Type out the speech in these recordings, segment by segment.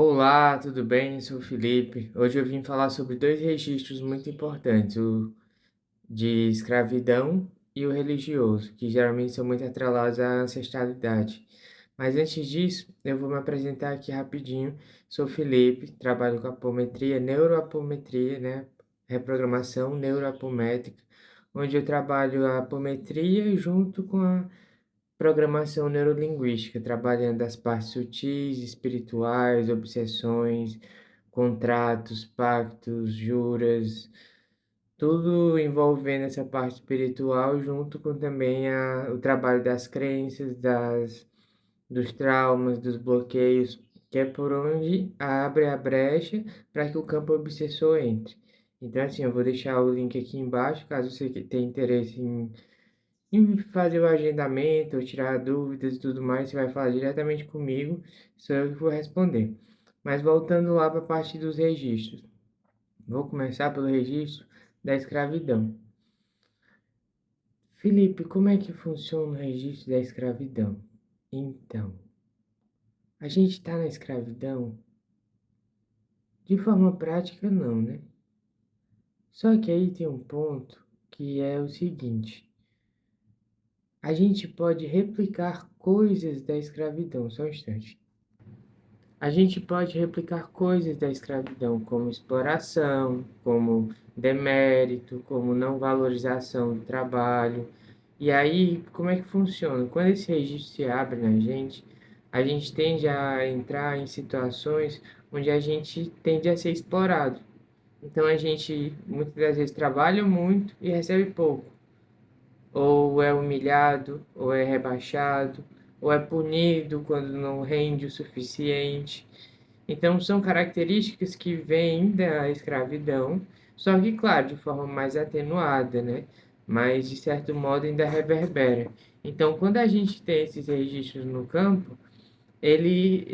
Olá, tudo bem? Eu sou o Felipe. Hoje eu vim falar sobre dois registros muito importantes, o de escravidão e o religioso, que geralmente são muito atrelados à ancestralidade. Mas antes disso, eu vou me apresentar aqui rapidinho. Sou o Felipe, trabalho com apometria, neuroapometria, né? Reprogramação neuroapométrica, onde eu trabalho a apometria junto com a programação neurolinguística, trabalhando as partes sutis, espirituais, obsessões, contratos, pactos, juras, tudo envolvendo essa parte espiritual, junto com também o trabalho das crenças, dos traumas, dos bloqueios, que é por onde abre a brecha para que o campo obsessor entre. Então, assim, eu vou deixar o link aqui embaixo, caso você tenha interesse em fazer o agendamento, ou tirar dúvidas e tudo mais, você vai falar diretamente comigo, sou eu que vou responder. Mas voltando lá para a parte dos registros. Vou começar pelo registro da escravidão. Felipe, como é que funciona o registro da escravidão? Então, a gente está na escravidão de forma prática, não, né? Só que aí tem um ponto que é o seguinte: a gente pode replicar coisas da escravidão, só um instante. A gente pode replicar coisas da escravidão, como exploração, como demérito, como não valorização do trabalho. E aí, como é que funciona? Quando esse registro se abre na gente, a gente tende a entrar em situações onde a gente tende a ser explorado. Então a gente muitas das vezes trabalha muito e recebe pouco, ou é humilhado, ou é rebaixado, ou é punido quando não rende o suficiente. Então, são características que vêm da escravidão, só que, claro, de forma mais atenuada, né? Mas, de certo modo, ainda reverbera. Então, quando a gente tem esses registros no campo, ele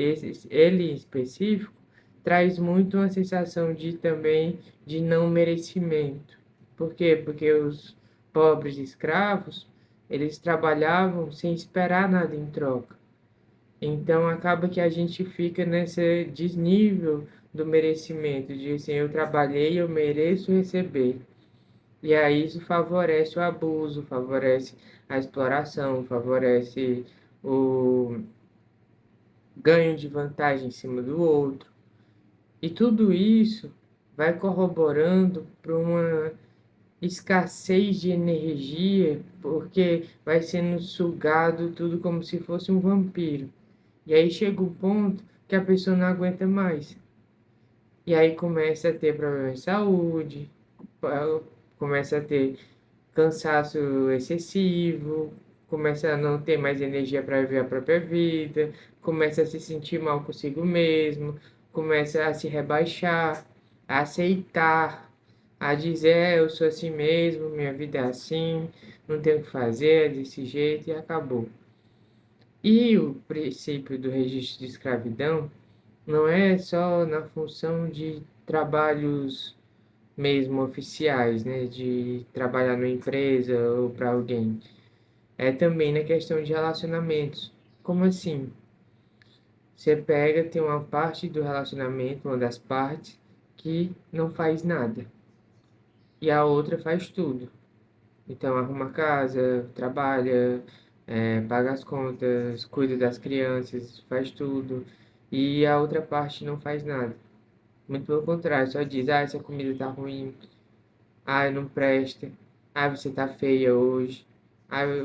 em específico traz muito uma sensação de também de não merecimento. Por quê? Porque os pobres escravos, eles trabalhavam sem esperar nada em troca. Então acaba que a gente fica nesse desnível do merecimento, de assim, eu trabalhei, eu mereço receber. E aí isso favorece o abuso, favorece a exploração, favorece o ganho de vantagem em cima do outro. E tudo isso vai corroborando para uma escassez de energia, porque vai sendo sugado tudo como se fosse um vampiro. E aí chega o ponto que a pessoa não aguenta mais. E aí começa a ter problema de saúde, começa a ter cansaço excessivo, começa a não ter mais energia para viver a própria vida, começa a se sentir mal consigo mesmo, começa a se rebaixar, a aceitar, a dizer, eu sou assim mesmo, minha vida é assim, não tenho o que fazer, é desse jeito e acabou. E o princípio do registro de escravidão não é só na função de trabalhos mesmo oficiais, né, de trabalhar numa empresa ou para alguém. É também na questão de relacionamentos. Como assim? Você pega, tem uma parte do relacionamento, uma das partes, que não faz nada, e a outra faz tudo. Então, arruma a casa, trabalha, paga as contas, cuida das crianças, faz tudo, e a outra parte não faz nada. Muito pelo contrário, só diz, essa comida tá ruim, não presta, você tá feia hoje,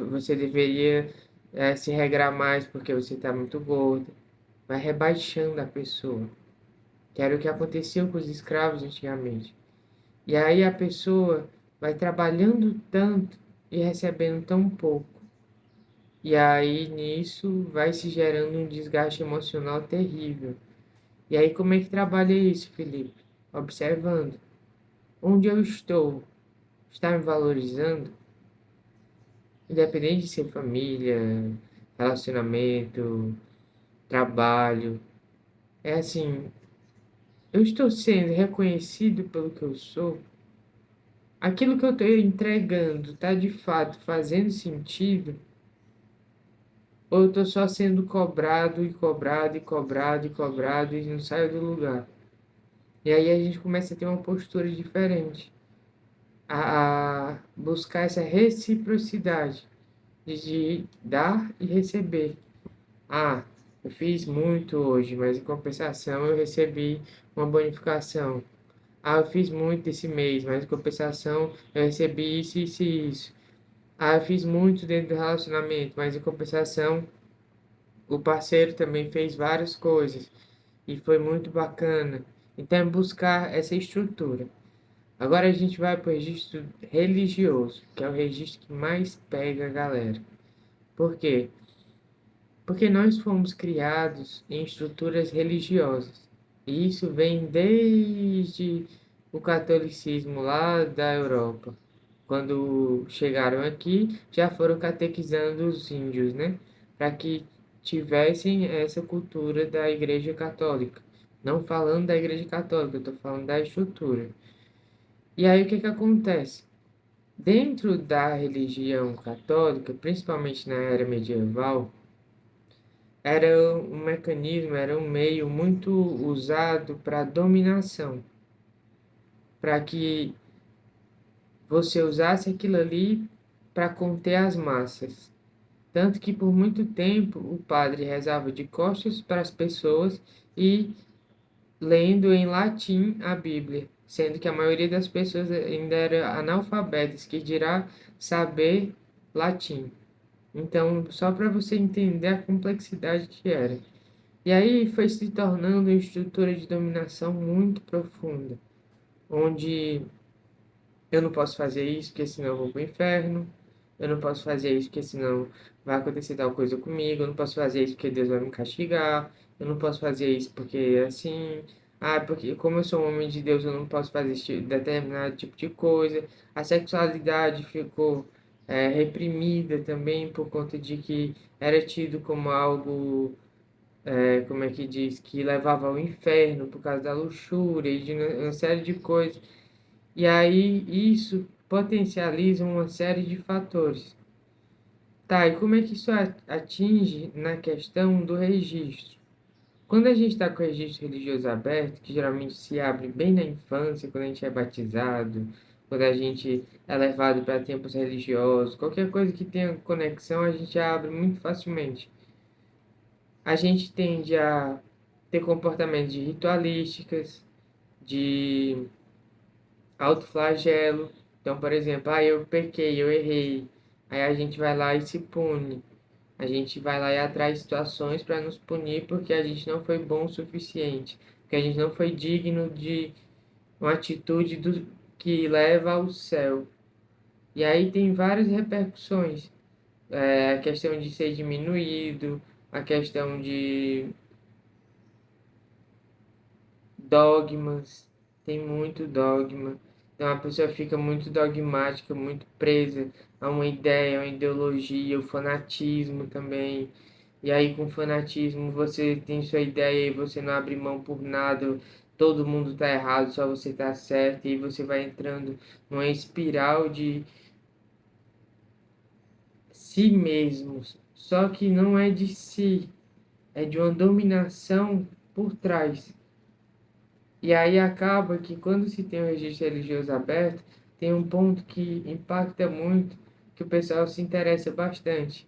você deveria, se regrar mais porque você tá muito gorda. Vai rebaixando a pessoa, que era o que acontecia com os escravos antigamente. E aí a pessoa vai trabalhando tanto e recebendo tão pouco. E aí nisso vai se gerando um desgaste emocional terrível. E aí como é que trabalha isso, Felipe? Observando. Onde eu estou? Está me valorizando? Independente de ser família, relacionamento, trabalho. É assim, eu estou sendo reconhecido pelo que eu sou? Aquilo que eu estou entregando está de fato fazendo sentido? ou eu tô só sendo cobrado e cobrado e cobrado e cobrado e não saio do lugar. E aí a gente começa a ter uma postura diferente, a buscar essa reciprocidade de dar e receber. Ah, eu fiz muito hoje, mas em compensação eu recebi uma bonificação. Ah, eu fiz muito esse mês, mas em compensação eu recebi isso, isso e isso. Ah, eu fiz muito dentro do relacionamento, mas em compensação o parceiro também fez várias coisas e foi muito bacana. Então, é buscar essa estrutura. Agora a gente vai para o registro religioso, que é o registro que mais pega a galera. Por quê? Porque nós fomos criados em estruturas religiosas. E isso vem desde o catolicismo lá da Europa. Quando chegaram aqui, já foram catequizando os índios, né? Para que tivessem essa cultura da Igreja Católica. Não falando da Igreja Católica, eu estou falando da estrutura. E aí o que que acontece? Dentro da religião católica, principalmente na era medieval, era um mecanismo, era um meio muito usado para dominação, para que você usasse aquilo ali para conter as massas. Tanto que por muito tempo o padre rezava de costas para as pessoas e lendo em latim a Bíblia, sendo que a maioria das pessoas ainda era analfabetas, que dirá saber latim. Então, só para você entender a complexidade que era. E aí foi se tornando uma estrutura de dominação muito profunda, onde eu não posso fazer isso, porque senão eu vou para o inferno. Eu não posso fazer isso, porque senão vai acontecer tal coisa comigo. Eu não posso fazer isso, porque Deus vai me castigar. Eu não posso fazer isso, porque assim. Ah, porque como eu sou um homem de Deus, eu não posso fazer determinado tipo de coisa. A sexualidade ficou reprimida também por conta de que era tido como algo como é que diz, que levava ao inferno por causa da luxúria e de uma série de coisas. E aí isso potencializa uma série de fatores. Tá, e como é que isso atinge na questão do registro? Quando a gente está com o registro religioso aberto, que geralmente se abre bem na infância, quando a gente é batizado, quando a gente é levado para tempos religiosos, qualquer coisa que tenha conexão, a gente abre muito facilmente. A gente tende a ter comportamentos de ritualísticas, de autoflagelo. Então, por exemplo, eu pequei, eu errei. Aí a gente vai lá e se pune. A gente vai lá e atrai situações para nos punir porque a gente não foi bom o suficiente, porque a gente não foi digno de uma atitude que leva ao céu. E aí tem várias repercussões. A questão de ser diminuído, a questão de dogmas, tem muito dogma. Então a pessoa fica muito dogmática, muito presa a uma ideia, a uma ideologia, o fanatismo também. E aí com fanatismo você tem sua ideia e você não abre mão por nada, todo mundo tá errado, só você tá certo, e você vai entrando numa espiral de si mesmos. Só que não é de si, é de uma dominação por trás. E aí acaba que quando se tem um registro religioso aberto, tem um ponto que impacta muito, que o pessoal se interessa bastante,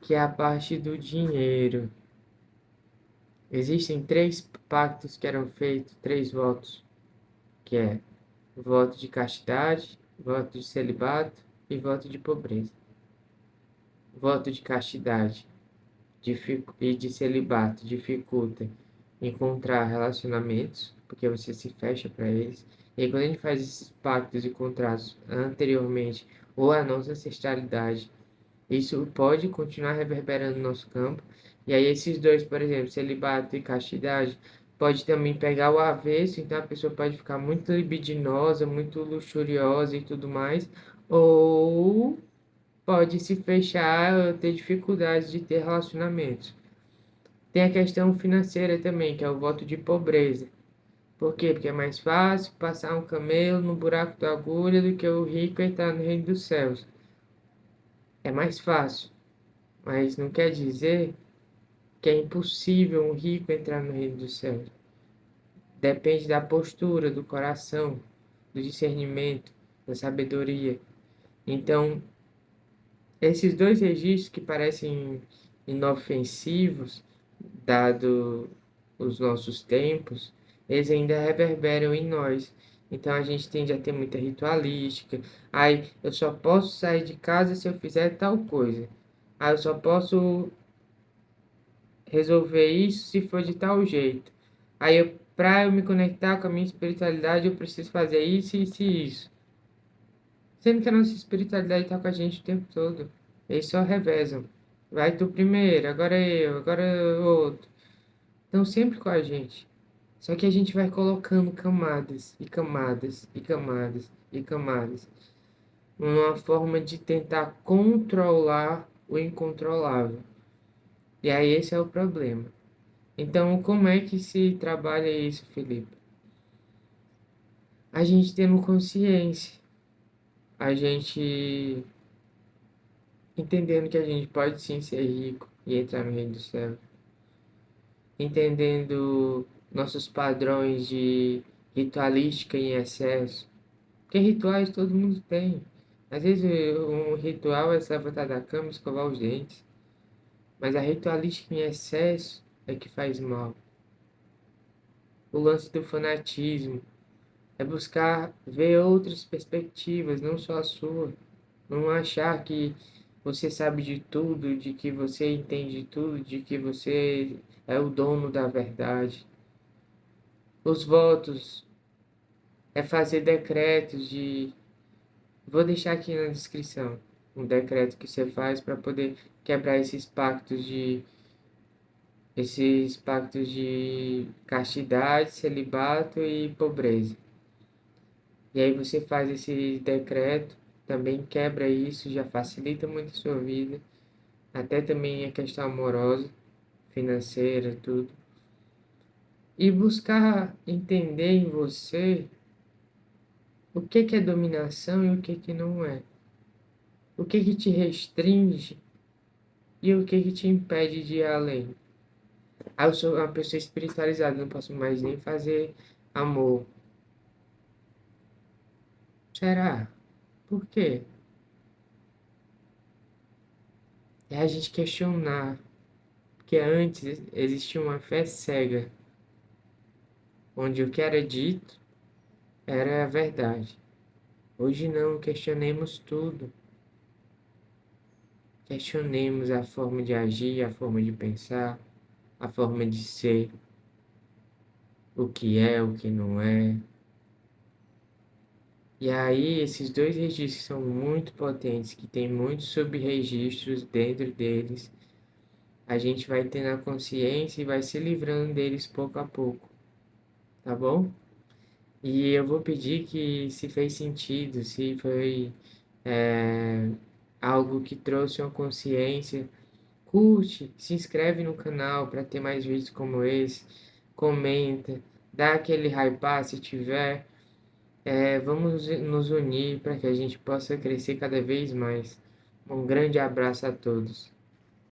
que é a parte do dinheiro. Existem três pactos que eram feitos, três votos, que é voto de castidade, voto de celibato e voto de pobreza. Voto de castidade e de celibato dificulta encontrar relacionamentos, porque você se fecha para eles. E aí, quando a gente faz esses pactos e contratos anteriormente, ou a nossa ancestralidade, isso pode continuar reverberando no nosso campo. E aí, esses dois, por exemplo, celibato e castidade, pode também pegar o avesso, então a pessoa pode ficar muito libidinosa, muito luxuriosa e tudo mais, ou pode se fechar, ter dificuldades de ter relacionamentos. Tem a questão financeira também, que é o voto de pobreza. Por quê? Porque é mais fácil passar um camelo no buraco da agulha do que o rico entrar no reino dos céus. É mais fácil. mas não quer dizer que é impossível um rico entrar no reino dos céus. Depende da postura, do coração, do discernimento, da sabedoria. Então, esses dois registros que parecem inofensivos, dado os nossos tempos, eles ainda reverberam em nós. Então a gente tende a ter muita ritualística. Aí eu só posso sair de casa se eu fizer tal coisa. Aí eu só posso resolver isso se for de tal jeito. Aí para eu me conectar com a minha espiritualidade, eu preciso fazer isso, isso e isso. Sendo que a nossa espiritualidade está com a gente o tempo todo. Eles só revezam. Vai tu primeiro, agora eu, agora outro. Estão sempre com a gente. Só que a gente vai colocando camadas e camadas e camadas e camadas. Uma forma de tentar controlar o incontrolável. E aí esse é o problema. Então, como é que se trabalha isso, Felipe? A gente tendo consciência. A gente entendendo que a gente pode sim ser rico e entrar no reino do céu, entendendo nossos padrões de ritualística em excesso, porque rituais todo mundo tem. Às vezes um ritual é se levantar da cama e escovar os dentes, mas a ritualística em excesso é que faz mal. O lance do fanatismo é buscar ver outras perspectivas, não só a sua. Não achar que você sabe de tudo, de que você entende tudo, de que você é o dono da verdade. Os votos é fazer decretos de. Vou deixar aqui na descrição um decreto que você faz para poder quebrar esses pactos de castidade, celibato e pobreza. E aí você faz esse decreto, também quebra isso, já facilita muito a sua vida. Até também a questão amorosa, financeira, tudo. E buscar entender em você o que é dominação e o que não é. O que te restringe e o que te impede de ir além. Ah, eu sou uma pessoa espiritualizada, não posso mais nem fazer amor. Será? Por quê? É a gente questionar. Porque antes existia uma fé cega, onde o que era dito era a verdade. Hoje não, questionemos tudo. Questionemos a forma de agir, a forma de pensar, a forma de ser, o que não é. E aí, esses dois registros são muito potentes, que tem muitos subregistros dentro deles. A gente vai tendo a consciência e vai se livrando deles pouco a pouco, tá bom? E eu vou pedir que, se fez sentido, se foi é, algo que trouxe uma consciência. Curte, se inscreve no canal para ter mais vídeos como esse, comenta, dá aquele hype se tiver. Vamos nos unir para que a gente possa crescer cada vez mais. Um grande abraço a todos.